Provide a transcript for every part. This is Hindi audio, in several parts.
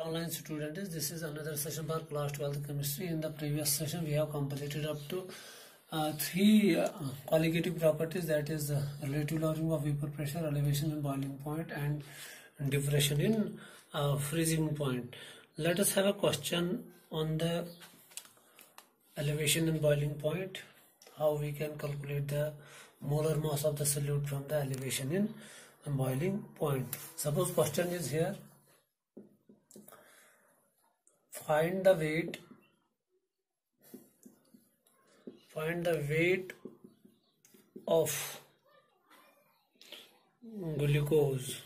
online students, this is another session for class 12th chemistry. In the previous session we have completed up to three qualitative properties, that is relative lowering of vapor pressure, elevation in boiling point, and depression in freezing point. Let us have a question on the elevation in boiling point, how we can calculate the molar mass of the solute from the elevation in boiling point. Suppose question is here, find the weight of glucose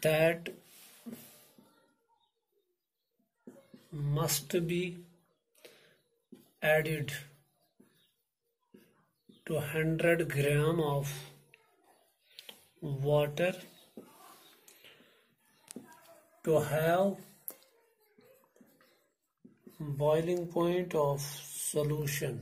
that must be added to 100 gram of water to have boiling point of solution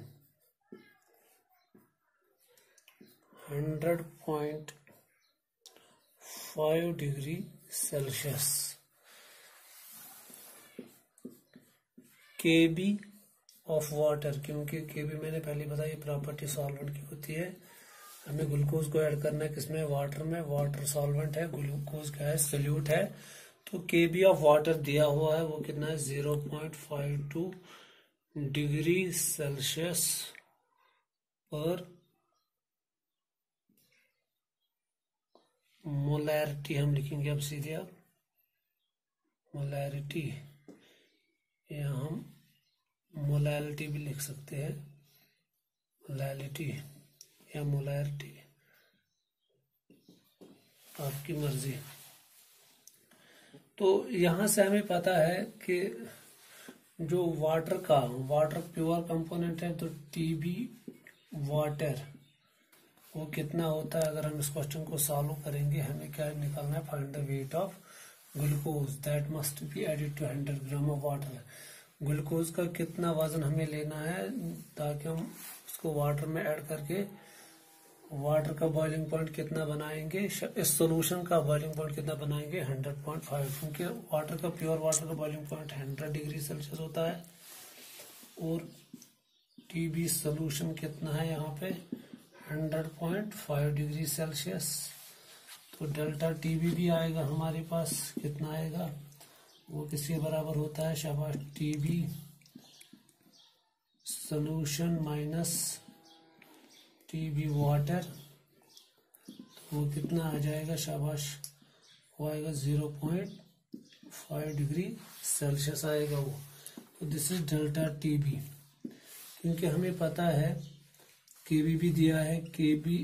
100.5 degree Celsius. Kb of water, क्योंकि Kb मैंने पहले बताया ये प्रॉपर्टी सॉल्वेंट की होती है. हमें ग्लूकोज को ऐड करना है किसमें, वाटर में. वाटर सॉल्वेंट है, ग्लूकोज क्या है, सोल्यूट है. तो Kb ऑफ वाटर दिया हुआ है, वो कितना है 0.52 डिग्री सेल्सियस पर मोलैरिटी. हम लिखेंगे अब सीधे, अब मोलैरिटी, यहाँ हम मोलैलिटी भी लिख सकते हैं, मोलैलिटी या मोलैरिटी, आपकी मर्जी. तो यहां से हमें पता है कि जो वाटर प्योर कंपोनेंट है, तो टीबी वाटर वो कितना होता है. अगर हम इस क्वेश्चन को सॉल्व करेंगे, हमें क्या निकालना है, find the weight of glucose that must be added to 100 gram of water. Glucose का कितना वजन हमें लेना है, ताकि हम उसको वाटर में ऐड करके वाटर का बॉइलिंग पॉइंट कितना बनाएंगे, इस सॉल्यूशन का बॉइलिंग पॉइंट कितना बनाएंगे 100.5, क्योंकि वाटर का प्योर वाटर का बॉइलिंग पॉइंट 100 डिग्री सेल्सियस होता है. और टीबी सॉल्यूशन कितना है यहाँ पे 100.5 डिग्री सेल्सियस. तो डेल्टा टीबी भी आएगा हमारे पास, कितना आएगा, वो किसके बराबर होता है, शाबाश, TB solution minus TB water. तो वो कितना आ जाएगा, शाबाश, वो आएगा 0.5 डिग्री सेल्सियस आएगा वो. तो दिस इज डेल्टा टीबी. क्योंकि हमें पता है केबी भी दिया है, केबी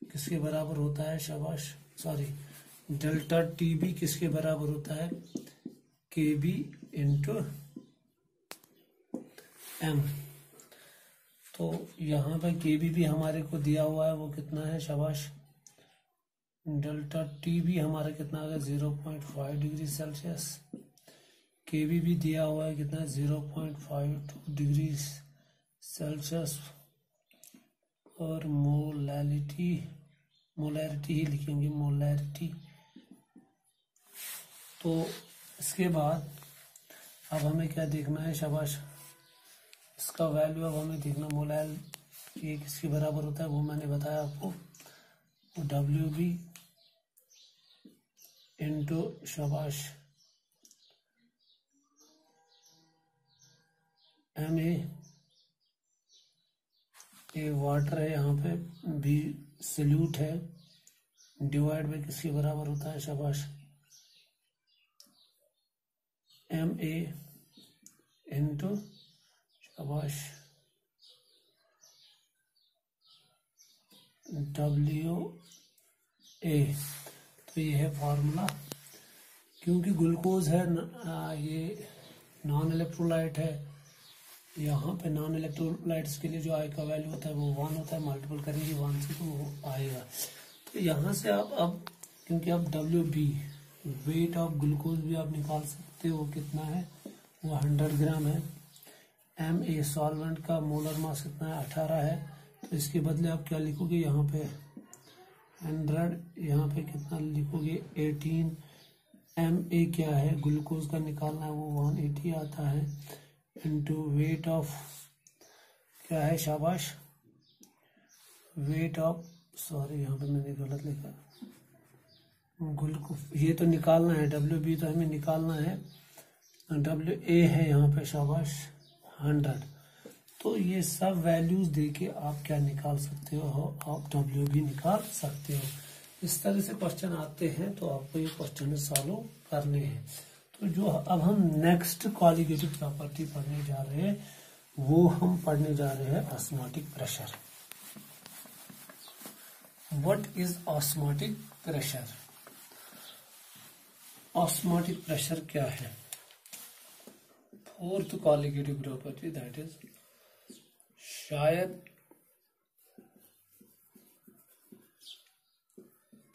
किसके बराबर होता है, शाबाश, सॉरी, डेल्टा टीबी किसके बराबर होता है, केबी इंटू एम. तो यहाँ पर केबी भी हमारे को दिया हुआ है, वो कितना है, शाबाश, डेल्टा टीबी हमारा कितना आ गया 0.5 डिग्री सेल्सियस. केबी भी दिया हुआ है, कितना 0.52 डिग्री सेल्सियस. और मोलैरिटी ही लिखेंगे, मोलैरिटी. तो इसके बाद अब हमें क्या देखना है, शाबाश, इसका वैल्यू अब हमें देखना, मोलैल ये किसके बराबर होता है, वो मैंने बताया आपको, वो डब्ल्यू बी इंटू, शाबाश, एम ए वाटर है, यहाँ पे बी सोल्यूट है, डिवाइड बाय किसके बराबर होता है, शाबाश, एम ए इंटू, शाबाश, डब्ल्यू ए. तो ये है फॉर्मूला. क्योंकि ग्लूकोज है ये नॉन इलेक्ट्रोलाइट है, यहाँ पे नॉन इलेक्ट्रोलाइट्स के लिए जो आई का वैल्यू होता है वो 1 होता है, मल्टीपल करेंगे 1 से तो वो आएगा. तो यहाँ से आप अब, क्योंकि अब W B weight of glucose भी आप निकाल सकते हो, कितना है, वो 100 ग्राम है. एम ए सॉल्वेंट का मोलर मास कितना है 18 है. तो इसके बदले आप क्या लिखोगे, यहाँ पे 100, यहाँ पे कितना लिखोगे 18 MA क्या है, ग्लूकोज का निकालना है, वो 180 आता है इंटू वेट ऑफ क्या है, शाबाश, वेट ऑफ, सॉरी यहाँ पे मैंने गलत लिखा, ग्लूकोज ये तो निकालना है, WB तो हमें निकालना है, WA है यहाँ पे, शाबाश 100। तो ये सब वैल्यूज देके आप क्या निकाल सकते हो, आप WB निकाल सकते हो। इस तरह से क्वेश्चन आते हैं तो आपको ये क्वेश्चन सॉल्व करने हैं। तो जो अब हम नेक्स्ट क्वालिटेटिव प्रॉपर्टी पढ़ने जा रहे हैं, वो हम पढ़ने जा रहे हैं osmotic pressure. What is osmotic pressure? Osmotic pressure क्या है? Fourth qualitative property, that is, शायद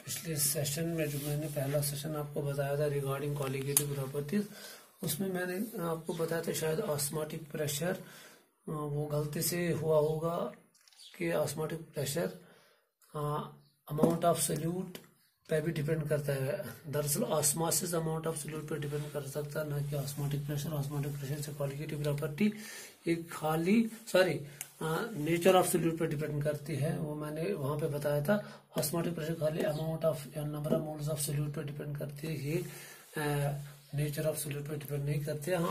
पिछले सेशन में जो मैंने पहला सेशन आपको बताया था रिगार्डिंग क्वालिटेटिव प्रॉपर्टीज, उसमें मैंने आपको बताया था शायद ऑस्मोटिक प्रेशर, वो गलती से हुआ होगा कि osmotic pressure amount of solute पे भी डिपेंड करता है। दरअसल ऑस्मोसिस अमाउंट ऑफ सॉल्यूट पे डिपेंड कर सकता है, ना कि ऑस्मोटिक प्रेशर। ऑस्मोटिक प्रेशर से क्वालिटेटिव प्रॉपर्टी एक खाली नेचर ऑफ सॉल्यूट पे डिपेंड करती है, वो मैंने वहां पे बताया था। ऑस्मोटिक प्रेशर खाली अमाउंट ऑफ या number of moles of solute पे डिपेंड करती है, ये नेचर ऑफ सॉल्यूट पे डिपेंड नहीं करती है। हाँ,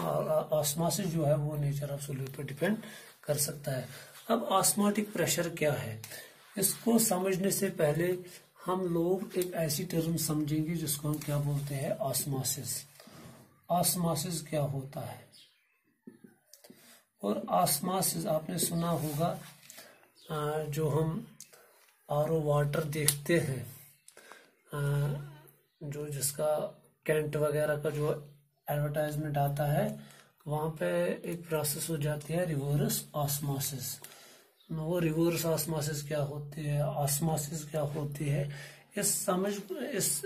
ऑस्मोसिस जो है वो नेचर ऑफ सॉल्यूट पे डिपेंड कर सकता है। अब ऑस्मोटिक प्रेशर क्या है, इसको समझने से पहले हम लोग एक ऐसी टर्म समझेंगे जिसको हम क्या बोलते हैं, ऑस्मोसिस। ऑस्मोसिस क्या होता है? और ऑस्मोसिस आपने सुना होगा, जो हम आरओ वाटर देखते हैं, जो जिसका कैंट वगैरह का जो एडवर्टाइजमेंट आता है, वहां पे एक प्रोसेस हो जाती है रिवर्स ऑस्मोसिस। वो रिवर्स ऑस्मोसिस क्या होती है, ऑस्मोसिस क्या होती है, इस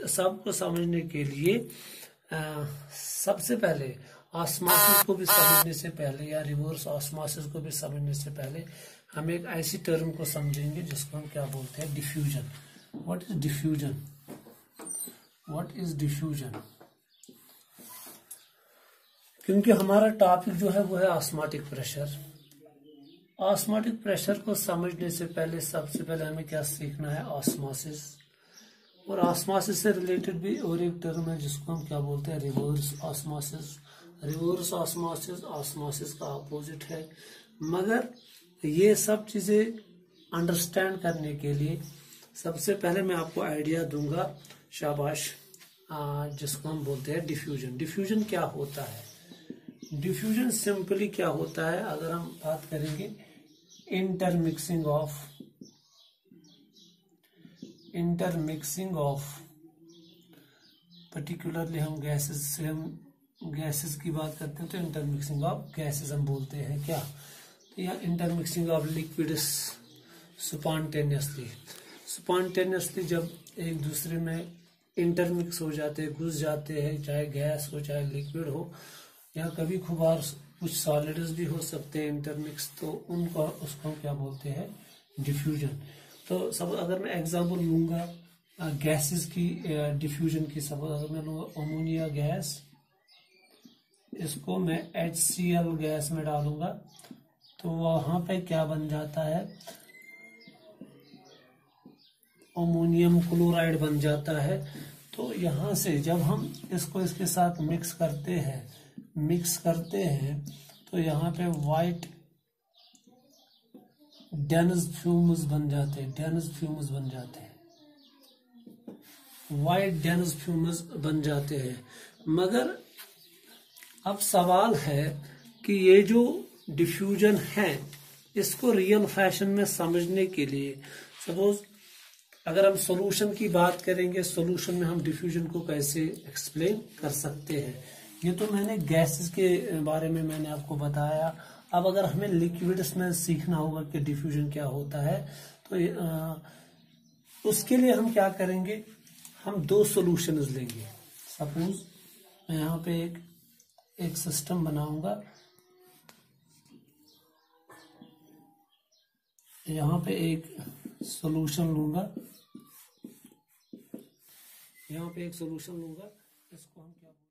सब को समझने के लिए सबसे पहले ऑस्मोसिस को भी समझने से पहले या रिवर्स ऑस्मोसिस को भी समझने से पहले हम एक ऐसी टर्म को समझेंगे जिसको हम क्या बोलते हैं, diffusion. What is diffusion? What is diffusion? क्योंकि हमारा टॉपिक जो है वो है ऑस्मोटिक प्रेशर। ऑस्मोटिक प्रेशर को समझने से पहले सबसे पहले हमें क्या सीखना है, ऑस्मोसिस। और ऑस्मोसिस से रिलेटेड भी और एक टर्म है जिसको हम क्या बोलते हैं, reverse osmosis. Reverse osmosis osmosis का अपोजिट है। मगर ये सब चीजें अंडरस्टैंड करने के लिए सबसे पहले मैं आपको आइडिया दूंगा, शाबाश, जिसको हम बोलते हैं डिफ्यूजन। डिफ्यूजन क्या होता है? डिफ्यूजन सिंपली क्या होता है, अगर हम बात करेंगे इंटरमिक्सिंग ऑफ पर्टिकुलरली हम गैसेस से हम गैसेस की बात करते हैं तो इंटरमिक्सिंग ऑफ गैसेस हम बोलते हैं क्या, तो यहाँ इंटरमिक्सिंग ऑफ लिक्विड्स स्पॉन्टेनियसली जब एक दूसरे में इंटरमिक्स हो जाते हैं, घुस जाते हैं, चाहे गैस हो चाहे लिक्विड हो, या कभी कभार कुछ सॉलिड्स भी हो सकते हैं इंटरमिक्स, तो उनको उसको क्या बोलते हैं, डिफ्यूजन। तो सब अगर मैं एग्जांपल लूंगा गैसेस की डिफ्यूजन की, सब अगर मैं लूंगा अमोनिया गैस, इसको मैं HCl गैस में डालूंगा तो वहां पे क्या बन जाता है, अमोनियम क्लोराइड बन जाता है। तो यहां से जब हम इसको इसके साथ मिक्स करते हैं तो यहाँ पे वाइट डेन्स फ्यूम्स बन जाते हैं, मगर अब सवाल है कि ये जो डिफ्यूजन है इसको रियल फैशन में समझने के लिए, सपोज अगर हम सॉल्यूशन की बात करेंगे, सॉल्यूशन में हम डिफ्यूजन को कैसे एक्सप्लेन कर सकते हैं। ये तो मैंने गैसेस के बारे में मैंने आपको बताया। अब अगर हमें लिक्विड्स में सीखना होगा कि डिफ्यूजन क्या होता है, तो उसके लिए हम क्या करेंगे, हम दो सॉल्यूशंस लेंगे। सपोज मैं यहाँ पे एक सिस्टम बनाऊंगा, यहाँ पे एक सॉल्यूशन लूंगा, इसको हम क्या बोलते हैं?